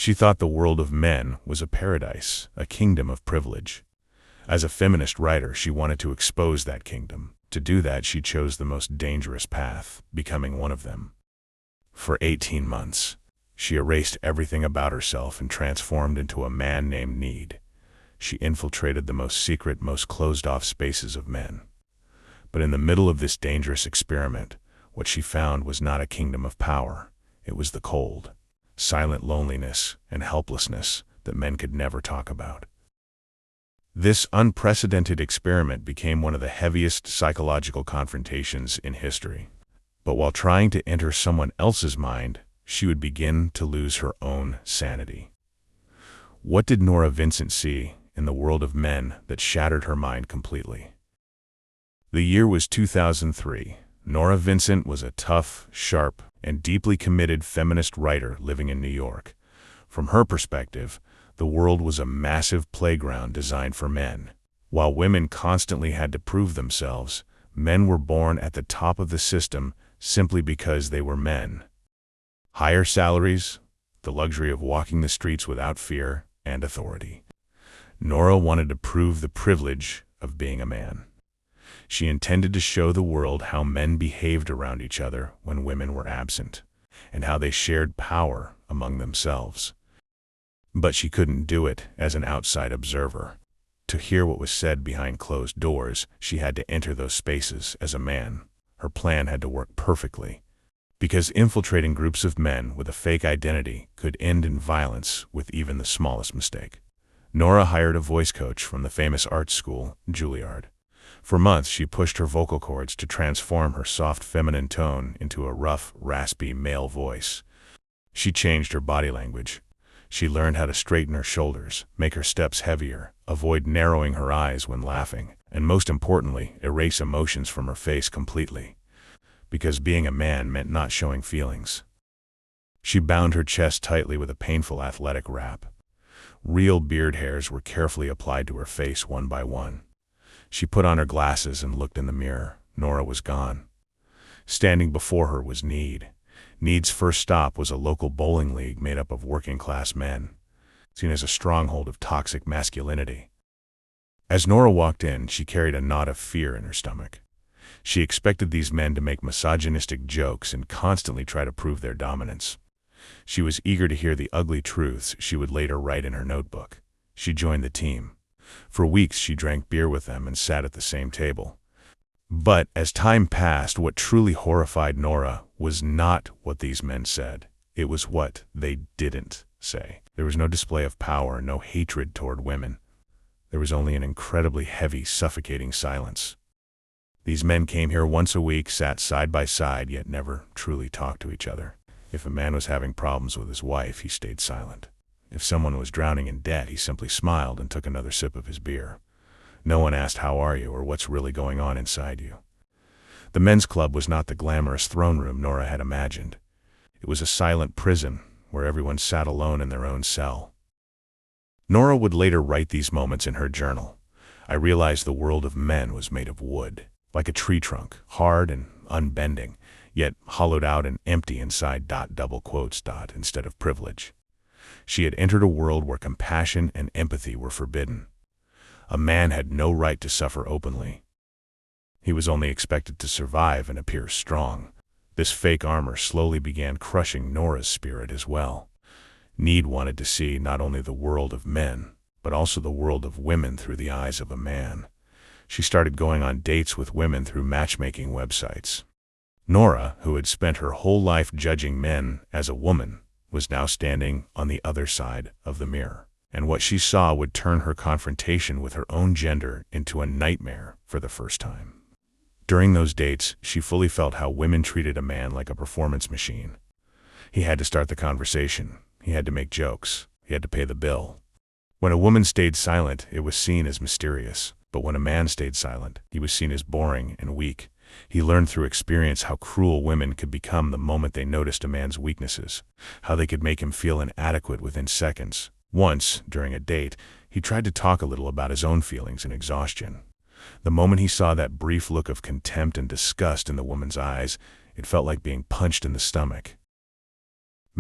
She thought the world of men was a paradise, a kingdom of privilege. As a feminist writer, she wanted to expose that kingdom. To do that, she chose the most dangerous path, becoming one of them. For 18 months, she erased everything about herself and transformed into a man named Need. She infiltrated the most secret, most closed-off spaces of men. But in the middle of this dangerous experiment, what she found was not a kingdom of power. It was the cold, silent loneliness and helplessness that men could never talk about. This unprecedented experiment became one of the heaviest psychological confrontations in history. But while trying to enter someone else's mind, she would begin to lose her own sanity. What did Nora Vincent see in the world of men that shattered her mind completely? The year was 2003. Nora Vincent was a tough, sharp, and deeply committed feminist writer living in New York. From her perspective, the world was a massive playground designed for men. While women constantly had to prove themselves, men were born at the top of the system simply because they were men. Higher salaries, the luxury of walking the streets without fear, and authority. Nora wanted to prove the privilege of being a man. She intended to show the world how men behaved around each other when women were absent, and how they shared power among themselves. But she couldn't do it as an outside observer. To hear what was said behind closed doors, she had to enter those spaces as a man. Her plan had to work perfectly, because infiltrating groups of men with a fake identity could end in violence with even the smallest mistake. Nora hired a voice coach from the famous art school, Juilliard. For months, she pushed her vocal cords to transform her soft feminine tone into a rough, raspy male voice. She changed her body language. She learned how to straighten her shoulders, make her steps heavier, avoid narrowing her eyes when laughing, and most importantly, erase emotions from her face completely. Because being a man meant not showing feelings. She bound her chest tightly with a painful athletic wrap. Real beard hairs were carefully applied to her face one by one. She put on her glasses and looked in the mirror. Nora was gone. Standing before her was Need. Need's first stop was a local bowling league made up of working-class men, seen as a stronghold of toxic masculinity. As Nora walked in, she carried a knot of fear in her stomach. She expected these men to make misogynistic jokes and constantly try to prove their dominance. She was eager to hear the ugly truths she would later write in her notebook. She joined the team. For weeks she drank beer with them and sat at the same table. But as time passed, what truly horrified Nora was not what these men said. It was what they didn't say. There was no display of power, no hatred toward women. There was only an incredibly heavy, suffocating silence. These men came here once a week, sat side by side, yet never truly talked to each other. If a man was having problems with his wife, he stayed silent. If someone was drowning in debt, he simply smiled and took another sip of his beer. No one asked how are you or what's really going on inside you. The men's club was not the glamorous throne room Nora had imagined. It was a silent prison where everyone sat alone in their own cell. Nora would later write these moments in her journal. I realized the world of men was made of wood, like a tree trunk, hard and unbending, yet hollowed out and empty inside. Double quotes. Instead of privilege. She had entered a world where compassion and empathy were forbidden. A man had no right to suffer openly. He was only expected to survive and appear strong. This fake armor slowly began crushing Nora's spirit as well. Need wanted to see not only the world of men, but also the world of women through the eyes of a man. She started going on dates with women through matchmaking websites. Nora, who had spent her whole life judging men as a woman, was now standing on the other side of the mirror. And what she saw would turn her confrontation with her own gender into a nightmare for the first time. During those dates, she fully felt how women treated a man like a performance machine. He had to start the conversation. He had to make jokes. He had to pay the bill. When a woman stayed silent, it was seen as mysterious. But when a man stayed silent, he was seen as boring and weak. He learned through experience how cruel women could become the moment they noticed a man's weaknesses, how they could make him feel inadequate within seconds. Once, during a date, he tried to talk a little about his own feelings and exhaustion. The moment he saw that brief look of contempt and disgust in the woman's eyes, it felt like being punched in the stomach.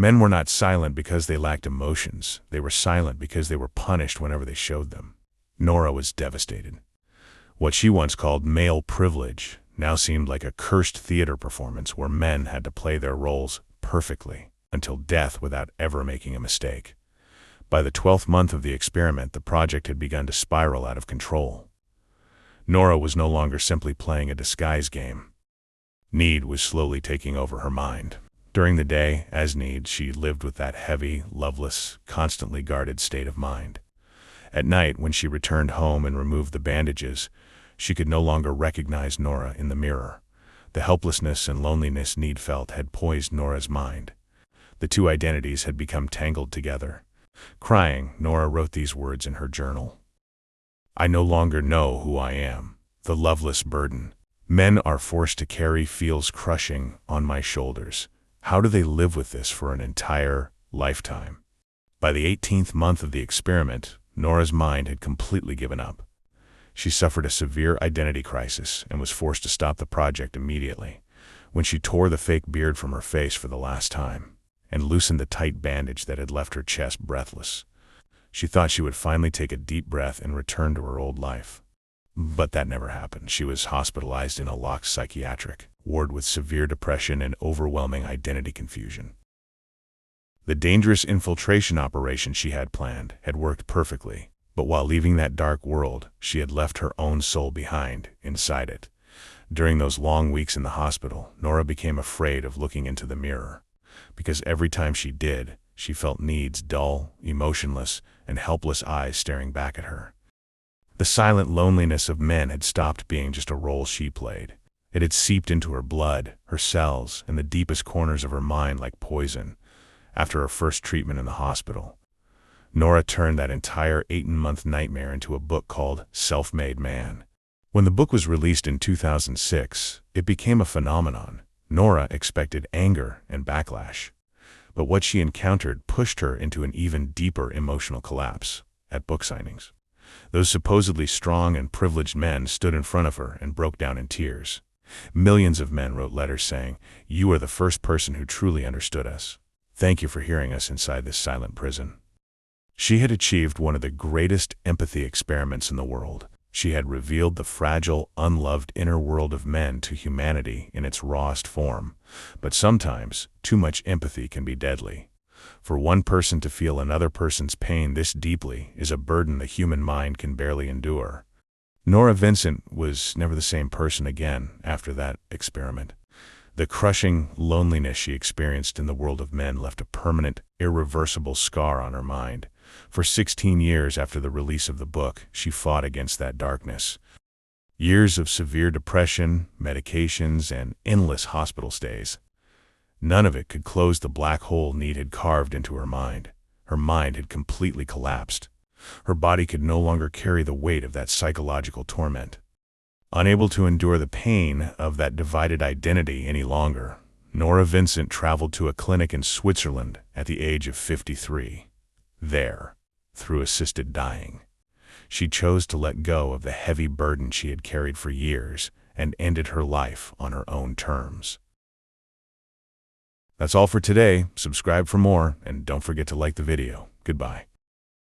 Men were not silent because they lacked emotions. They were silent because they were punished whenever they showed them. Nora was devastated. What she once called male privilege now seemed like a cursed theater performance where men had to play their roles perfectly until death without ever making a mistake. By the 12th month of the experiment, the project had begun to spiral out of control. Nora was no longer simply playing a disguise game. Need was slowly taking over her mind. During the day, as Need, she lived with that heavy, loveless, constantly guarded state of mind. At night, when she returned home and removed the bandages, she could no longer recognize Nora in the mirror. The helplessness and loneliness Need felt had poised Nora's mind. The two identities had become tangled together. Crying, Nora wrote these words in her journal. "I no longer know who I am. The loveless burden men are forced to carry feels crushing on my shoulders. How do they live with this for an entire lifetime?" By the 18th month of the experiment, Nora's mind had completely given up. She suffered a severe identity crisis and was forced to stop the project immediately. When she tore the fake beard from her face for the last time and loosened the tight bandage that had left her chest breathless, she thought she would finally take a deep breath and return to her old life. But that never happened. She was hospitalized in a locked psychiatric ward with severe depression and overwhelming identity confusion. The dangerous infiltration operation she had planned had worked perfectly, but while leaving that dark world, she had left her own soul behind inside it. During those long weeks in the hospital, Nora became afraid of looking into the mirror, because every time she did, she felt Need's dull, emotionless, and helpless eyes staring back at her. The silent loneliness of men had stopped being just a role she played. It had seeped into her blood, her cells, and the deepest corners of her mind like poison. After her first treatment in the hospital, Nora turned that entire 18-month nightmare into a book called Self-Made Man. When the book was released in 2006, it became a phenomenon. Nora expected anger and backlash, but what she encountered pushed her into an even deeper emotional collapse. At book signings, those supposedly strong and privileged men stood in front of her and broke down in tears. Millions of men wrote letters saying, "You are the first person who truly understood us. Thank you for hearing us inside this silent prison." She had achieved one of the greatest empathy experiments in the world. She had revealed the fragile, unloved inner world of men to humanity in its rawest form. But sometimes, too much empathy can be deadly. For one person to feel another person's pain this deeply is a burden the human mind can barely endure. Nora Vincent was never the same person again after that experiment. The crushing loneliness she experienced in the world of men left a permanent, irreversible scar on her mind. For 16 years after the release of the book, she fought against that darkness. Years of severe depression, medications, and endless hospital stays. None of it could close the black hole Need had carved into her mind. Her mind had completely collapsed. Her body could no longer carry the weight of that psychological torment. Unable to endure the pain of that divided identity any longer, Nora Vincent traveled to a clinic in Switzerland at the age of 53. There, through assisted dying, she chose to let go of the heavy burden she had carried for years and ended her life on her own terms. That's all for today. Subscribe for more, and don't forget to like the video. Goodbye.